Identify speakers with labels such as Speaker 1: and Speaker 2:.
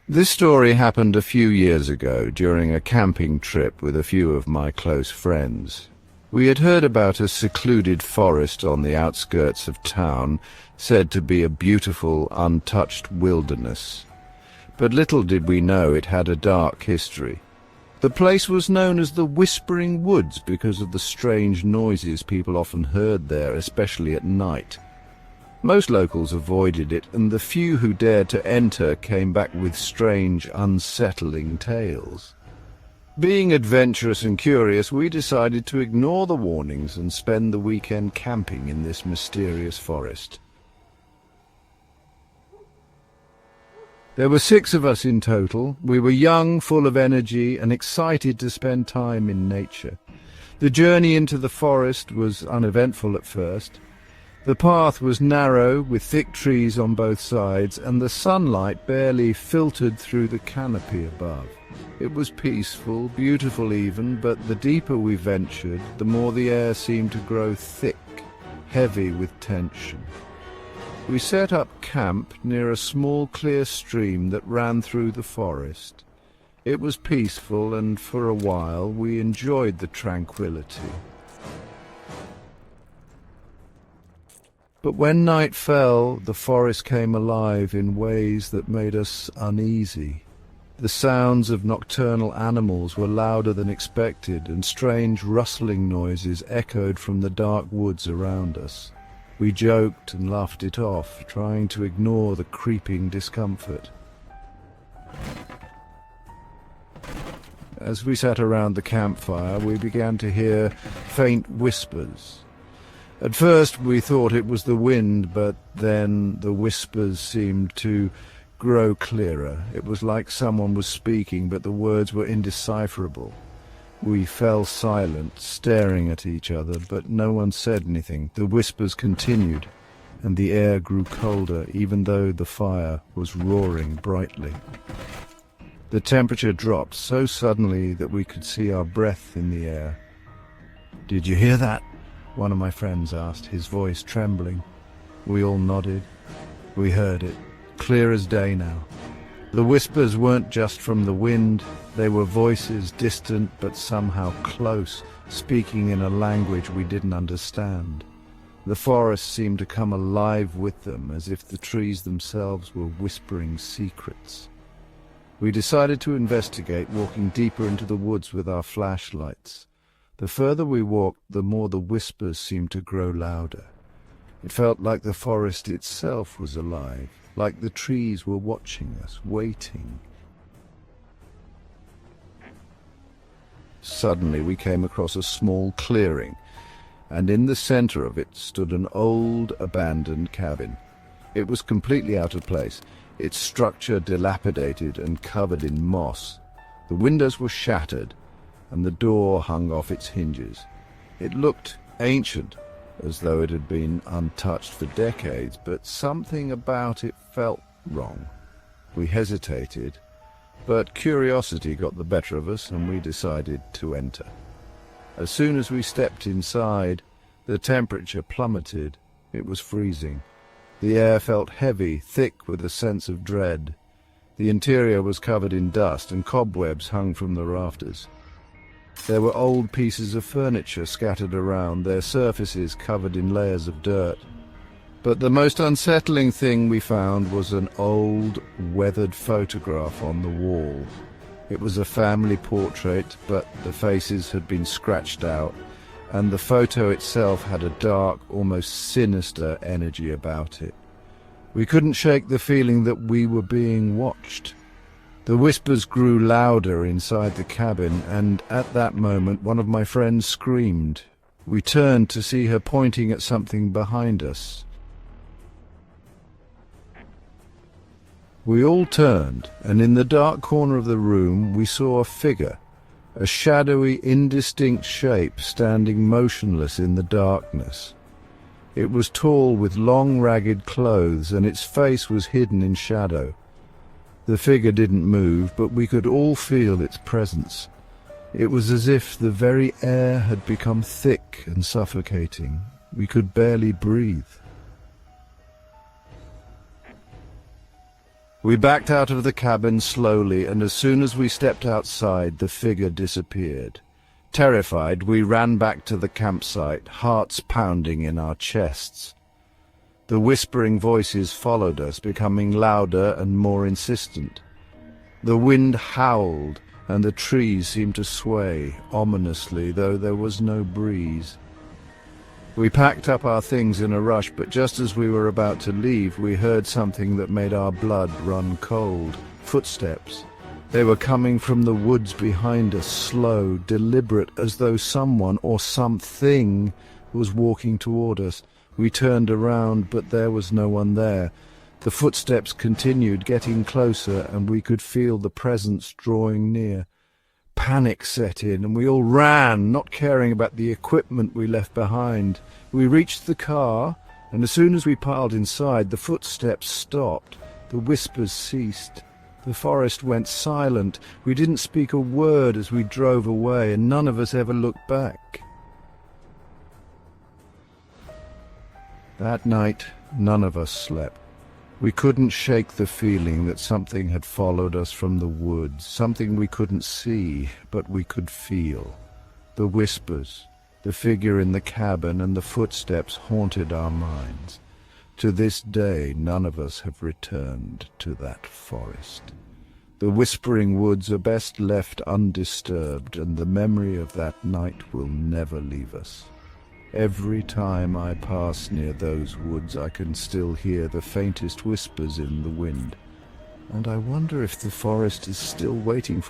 Speaker 1: This story happened a few years ago during a camping trip with a few of my close friends. We had heard about a secluded forest on the outskirts of town, said to be a beautiful, untouched wilderness. But little did we know it had a dark history. The place was known as the Whispering Woods because of the strange noises people often heard there, especially at night. Most locals avoided it, and the few who dared to enter came back with strange, unsettling tales. Being adventurous and curious, we decided to ignore the warnings and spend the weekend camping in this mysterious forest. There were 6 of us in total. We were young, full of energy, and excited to spend time in nature. The journey into the forest was uneventful at first. The path was narrow, with thick trees on both sides, and the sunlight barely filtered through the canopy above. It was peaceful, beautiful even, but the deeper we ventured, the more the air seemed to grow thick, heavy with tension. We set up camp near a small clear stream that ran through the forest. It was peaceful, and for a while we enjoyed the tranquility. But when night fell, the forest came alive in ways that made us uneasy. The sounds of nocturnal animals were louder than expected, and strange rustling noises echoed from the dark woods around us. We joked and laughed it off, trying to ignore the creeping discomfort. As we sat around the campfire, we began to hear faint whispers. At first we thought it was the wind, but then the whispers seemed to grow clearer. It was like someone was speaking, but the words were indecipherable. We fell silent, staring at each other, but no one said anything. The whispers continued, and the air grew colder, even though the fire was roaring brightly. The temperature dropped so suddenly that we could see our breath in the air. "Did you hear that?" one of my friends asked, his voice trembling. We all nodded. We heard it, clear as day now. The whispers weren't just from the wind. They were voices, distant but somehow close, speaking in a language we didn't understand. The forest seemed to come alive with them, as if the trees themselves were whispering secrets. We decided to investigate, walking deeper into the woods with our flashlights. The further we walked, the more the whispers seemed to grow louder. It felt like the forest itself was alive, like the trees were watching us, waiting. Suddenly we came across a small clearing, and in the center of it stood an old, abandoned cabin. It was completely out of place, its structure dilapidated and covered in moss. The windows were shattered, and the door hung off its hinges. It looked ancient, as though it had been untouched for decades, but something about it felt wrong. We hesitated, but curiosity got the better of us, and we decided to enter. As soon as we stepped inside, the temperature plummeted. It was freezing. The air felt heavy, thick with a sense of dread. The interior was covered in dust, and cobwebs hung from the rafters. There were old pieces of furniture scattered around, their surfaces covered in layers of dirt. But the most unsettling thing we found was an old, weathered photograph on the wall. It was a family portrait, but the faces had been scratched out, and the photo itself had a dark, almost sinister energy about it. We couldn't shake the feeling that we were being watched. The whispers grew louder inside the cabin, and at that moment one of my friends screamed. We turned to see her pointing at something behind us. We all turned, and in the dark corner of the room we saw a figure, a shadowy, indistinct shape standing motionless in the darkness. It was tall with long, ragged clothes, and its face was hidden in shadow. The figure didn't move, but we could all feel its presence. It was as if the very air had become thick and suffocating. We could barely breathe. We backed out of the cabin slowly, and as soon as we stepped outside, the figure disappeared. Terrified, we ran back to the campsite, hearts pounding in our chests. The whispering voices followed us, becoming louder and more insistent. The wind howled, and the trees seemed to sway ominously, though there was no breeze. We packed up our things in a rush, but just as we were about to leave, we heard something that made our blood run cold. Footsteps. They were coming from the woods behind us, slow, deliberate, as though someone or something was walking toward us. We turned around, but there was no one there. The footsteps continued, getting closer, and we could feel the presence drawing near. Panic set in, and we all ran, not caring about the equipment we left behind. We reached the car, and as soon as we piled inside, the footsteps stopped. The whispers ceased. The forest went silent. We didn't speak a word as we drove away, and none of us ever looked back. That night, none of us slept. We couldn't shake the feeling that something had followed us from the woods, something we couldn't see, but we could feel. The whispers, the figure in the cabin, and the footsteps haunted our minds. To this day, none of us have returned to that forest. The whispering woods are best left undisturbed, and the memory of that night will never leave us. Every time I pass near those woods, I can still hear the faintest whispers in the wind. And I wonder if the forest is still waiting for